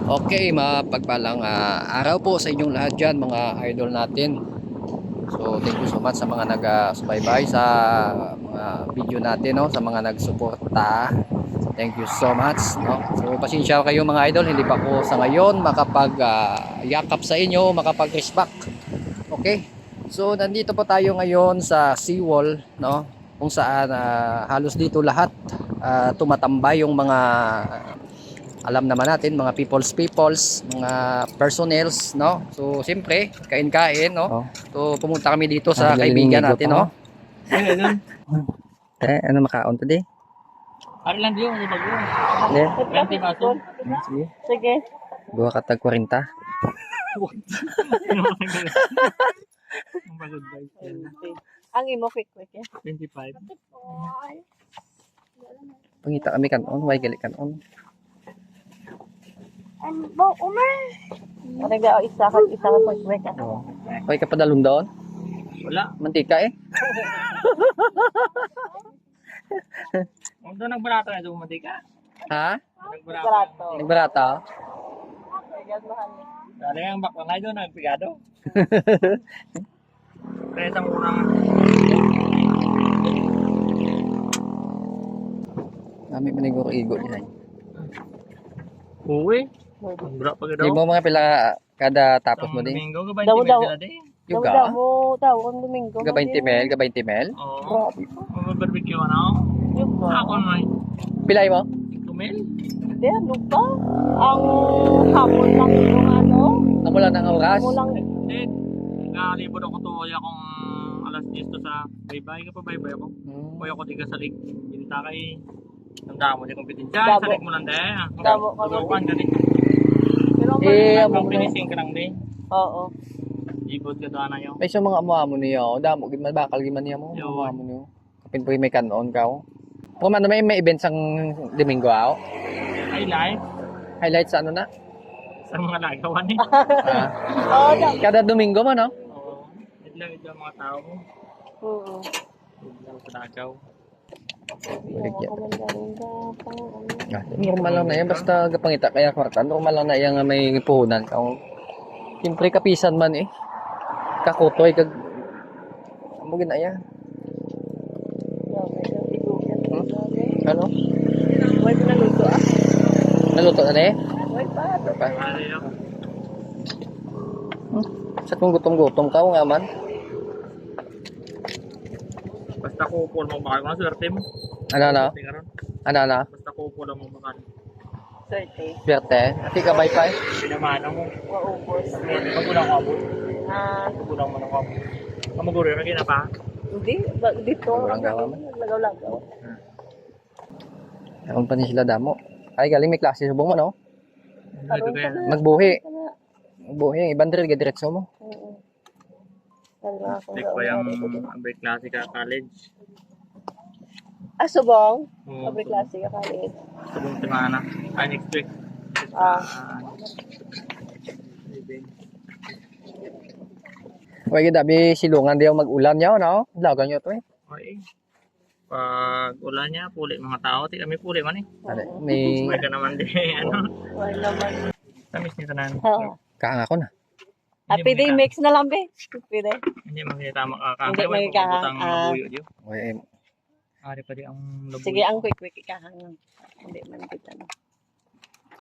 Okay, mapagpalang araw po sa inyong lahat dyan, mga idol natin. So, thank you so much sa mga nag-subaybay sa mga video natin, no? Sa mga nagsuporta. Thank you so much, no? So, pasensya kayo mga idol, hindi pa ko sa ngayon makapag-yakap sa inyo, makapag-respect. Okay? So, nandito po tayo ngayon sa seawall, no? Kung saan halos dito lahat tumatambay yung mga alam naman natin, mga peoples, mga personnels, no? So, siyempre, kain-kain, no? Oh. So, pumunta kami dito sa kaibigan natin, no? Ay, ganun. Ano makaon today? Ano lang yun, di ba yun? Yeah. 20 baso. Sige. Sige. Buha ka tag 40. Ang bagod ba yun? Ang imo quick yan. 25. Pangita kami kanon, way gali kanon. Ano ga isa ka quick yan. Oh. Way ka padalon doon? Wala. Mantika eh. Kung doon nagbarata na doon, mati ka. Ha? Nagbarata. Barato. Nagbarata? Ayan mahal ni. Dali ang bakla na doon, nagpigado. Kaya isang unang. Kami maniguro igo diyan. Uwi. Ang bra pag Di daw. mo mga pila kada tapos mo din. Domingo, gabay Daw, di daw. sila din. Yuga. Daw ang Domingo. Ga 20 ml, ga 20 ml. Oo. Mag-barbecue ano? Yuga. Ako na. Pilay mo? 5 mil? Hindi, ano pa? Ang hapon lang yung ano. Namula ng oras. Mo lang. Hindi. Nakalibod ako to. Akong alas 10 to sa baybay. Ka pa baybay ako. Kuya ko di ka salig. Pinta kay. Tanda mo di kompetensya. Dabo. Salig mo lang din. Dabo ka Tutukan ka din. Pero Kung pinising ka lang din. Oo. Ibot ka doon na yun. May sa mga amo niyo, damo gid man bakal gid man niya mo. Yo. Mga amo niyo. Kapin po may kanon ka. Kung man may event sang Domingo aw. Highlight. Highlight sa ano na? Sa mga nagawan eh. Ah, Oo, daw. kada Domingo man no? Oo. Idlaw mga tao mo. Oo. Idlaw sa nagaw. Balik yan. Normal lang na yan basta gapangita kaya kwarta. Normal lang na yan nga may puhunan ka. Siyempre kapisan man eh. Kakutoy kag amo gid na yan. Ano? May pinaluto ah. Naluto na eh? May pa. Pa. Ano yun? Sa kung gutom-gutom ka nga man. Basta kupol mo bakal. Kung swerte mo. Ano na? Swerte ka ron. Ano? Basta kupol mo bakal. 30. Swerte. Ati ka bay pa eh. Pinamana mo. Maubos. Magulang ko abot. Ah, Magulang mo na ko abot. Kamaguro yun. Kaya pa. hindi. Dito. Lagaw man. Lagaw-lagaw. Naon pa ni sila damo. Ay galing may klase subong mo no? Ito kaya. Magbuhi. Magbuhi ang ibang diri diretso mo. Oo. Wala ako. Like pa yung break klase ka college. Ah, subong? Oo. Sabi klase ka kalit. Sabong semana. Ay, next week. Ah. Way dabi silungan diyo mag-ulan niyo no? Lagan niyo to eh. Okay. Pag ulan niya, puli mga tao. Di kami puli man eh. Ano, may May ka naman din. Ano? Wala naman. Tamis nito na. Oo. kaang ako na. Happy day mix na lang, be. Happy day. Hindi makita makakang. Hindi makikahang, Pagkakutang ah. mabuyo diyo. Way Ari pa di ang labuyo. Sige, ang quick-quick ikahang. Hindi man kita na.